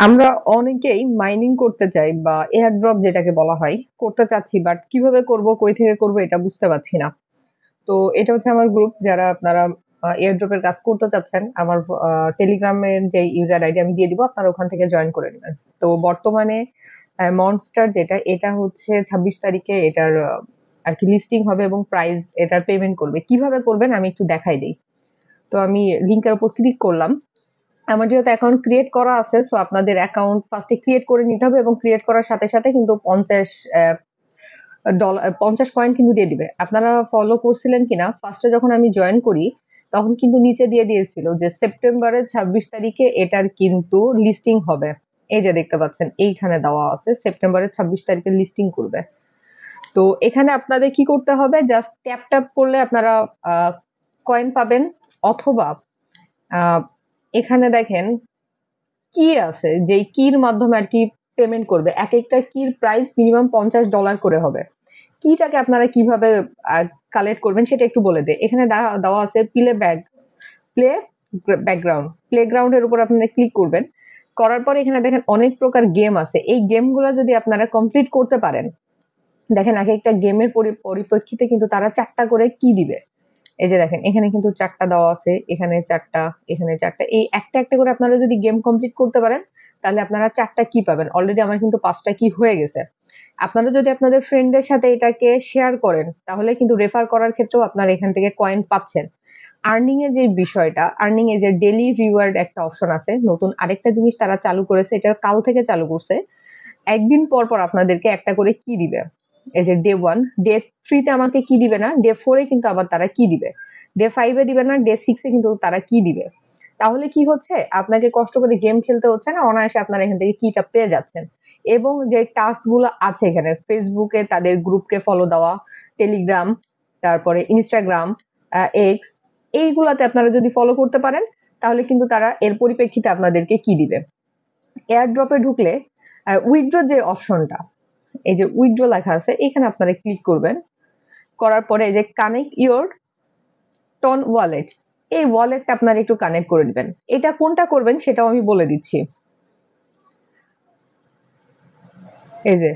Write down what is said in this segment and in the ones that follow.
আমরা অনেকেই মাইনিং করতে চাই বা এয়ার ড্রপ যেটাকে বলা হয় করতে চাচ্ছি, বাট কিভাবে করব, কই থেকে করব এটা বুঝতে পারছি না। তো এটা হচ্ছে আমার গ্রুপ, যারা আপনারা এয়ার ড্রপের কাজ করতে চাচ্ছেন। আমার টেলিগ্রামের যে ইউজার আইডি আমি দিয়ে দিব, আপনারা ওখান থেকে জয়েন করে নেবেন। তো বর্তমানে মনস্টার যেটা, এটা হচ্ছে ২৬ তারিখে এটার আর কি লিস্টিং হবে এবং প্রাইস এটার পেমেন্ট করবে। কিভাবে করবেন আমি একটু দেখাই দেই। তো আমি লিংকের উপর ক্লিক করলাম। আমার যেহেতু অ্যাকাউন্ট ক্রিয়েট করা আছে, সো আপনাদের অ্যাকাউন্ট ফার্স্টে ক্রিয়েট করে নিতে হবে এবং ক্রিয়েট করার সাথে সাথে কিন্তু 50 কয়েন কিন্তু দিয়ে দিবে। আপনারা ফলো করছিলেন কিনা, ফার্স্টে যখন আমি জয়েন করি তখন কিন্তু নিচে দিয়ে দিয়েছিল যে সেপ্টেম্বরের ২৬ তারিখে এটার কিন্তু লিস্টিং হবে। এই যে দেখতে পাচ্ছেন এইখানে দেওয়া আছে সেপ্টেম্বরের ২৬ তারিখে লিস্টিং করবে। তো এখানে আপনাদের কি করতে হবে, জাস্ট ট্যাপ ট্যাপ করলে আপনারা কয়েন পাবেন, অথবা আহ, এখানে দেখেন কি আছে, যেই কির মাধ্যমে আর কি পেমেন্ট করবে। এক একটা কির প্রাইস মিনিমাম $50 করে হবে। কিটাকে আপনারা কিভাবে কালেক্ট করবেন সেটা একটু বলে দেয়। এখানে দেওয়া আছে প্লে ব্যাকগ্রাউন্ড, প্লেগ্রাউন্ডের উপর আপনারা ক্লিক করবেন। করার পরে এখানে দেখেন অনেক প্রকার গেম আছে। এই গেমগুলো যদি আপনারা কমপ্লিট করতে পারেন, দেখেন এক একটা গেমের পরিপ্রেক্ষিতে কিন্তু তারা ৪টা করে কি দিবে। এই যে দেখেন এখানে কিন্তু ৪টা দেওয়া আছে, এখানে ৪টা, এখানে ৪টা। এই একটা একটা করে আপনারা যদি গেম কমপ্লিট করতে পারেন, তাহলে আপনারা ৪টা কি পাবেন। অলরেডি আমার কিন্তু ৫টা কি হয়ে গেছে। আপনারা যদি আপনাদের ফ্রেন্ডদের সাথে এটাকে শেয়ার করেন, তাহলে কিন্তু রেফার করার ক্ষেত্রেও আপনারা এখান থেকে কয়েন পাচ্ছেন। আর্নিং এর যে বিষয়টা, আর্নিং এর যে ডেইলি রিওয়ার্ড একটা অপশন আছে, নতুন আরেকটা জিনিস তারা চালু করেছে, এটা কাল থেকে চালু করছে। একদিন পর পর আপনাদেরকে একটা করে কি দিবে। এই যে ডে 1, ডে 3 তে আমাকে কি দিবে না, ডে 4 এ কিন্তু আবার তারা কি দিবে। ডে 5 এ দিবে না, ডে 6 এ কিন্তু তারা কি দিবে। তাহলে কি হচ্ছে, আপনাকে কষ্ট করে গেম খেলতে হচ্ছে না, অনায়াসে আপনারা এখান থেকে কিটা পেয়ে যাচ্ছেন। এবং যে টাস্ক গুলো আছে এখানে, ফেসবুকে তাদের গ্রুপকে ফলো দেওয়া, টেলিগ্রাম, তারপরে ইনস্টাগ্রাম, এক্স, এইগুলাতে আপনারা যদি ফলো করতে পারেন, তাহলে কিন্তু তারা এর পরিপ্রেক্ষিতে আপনাদেরকে কি দিবে। এয়ার ড্রপে ঢুকলে উইথড্র যে অপশনটা, এই যে উইথড্র লেখা আছে, এখানে আপনারা ক্লিক করবেন। করার পরে এই যে কানেক্ট ইওর টন ওয়ালেট, এই ওয়ালেটটা আপনারা একটু কানেক্ট করে দিবেন। এটা কোনটা করবেন সেটাও আমি বলে দিচ্ছি। এই যে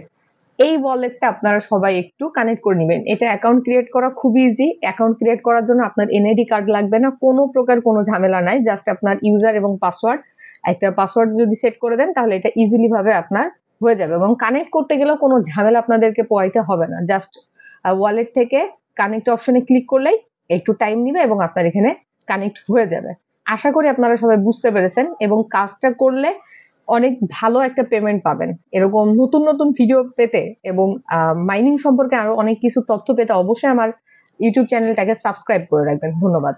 এই ওয়ালেটটা আপনারা সবাই একটু কানেক্ট করে নেবেন। এটা অ্যাকাউন্ট ক্রিয়েট করা খুবই ইজি। অ্যাকাউন্ট ক্রিয়েট করার জন্য আপনার এনআইডি কার্ড লাগবে না, কোনো প্রকার কোনো ঝামেলা নাই। জাস্ট আপনার ইউজার এবং পাসওয়ার্ড, একটা পাসওয়ার্ড যদি সেট করে দেন, তাহলে এটা ইজিলি ভাবে আপনার হয়ে যাবে এবং কানেক্ট করতে গেলেও কোনো ঝামেলা আপনাদেরকে পোহাইতে হবে না। জাস্ট ওয়ালেট থেকে কানেক্ট অপশনে ক্লিক করলেই একটু টাইম নিবে এবং আপনার এখানে কানেক্ট হয়ে যাবে। আশা করি আপনারা সবাই বুঝতে পেরেছেন এবং কাজটা করলে অনেক ভালো একটা পেমেন্ট পাবেন। এরকম নতুন নতুন ভিডিও পেতে এবং মাইনিং সম্পর্কে আরো অনেক কিছু তথ্য পেতে অবশ্যই আমার ইউটিউব চ্যানেলটাকে সাবস্ক্রাইব করে রাখবেন। ধন্যবাদ।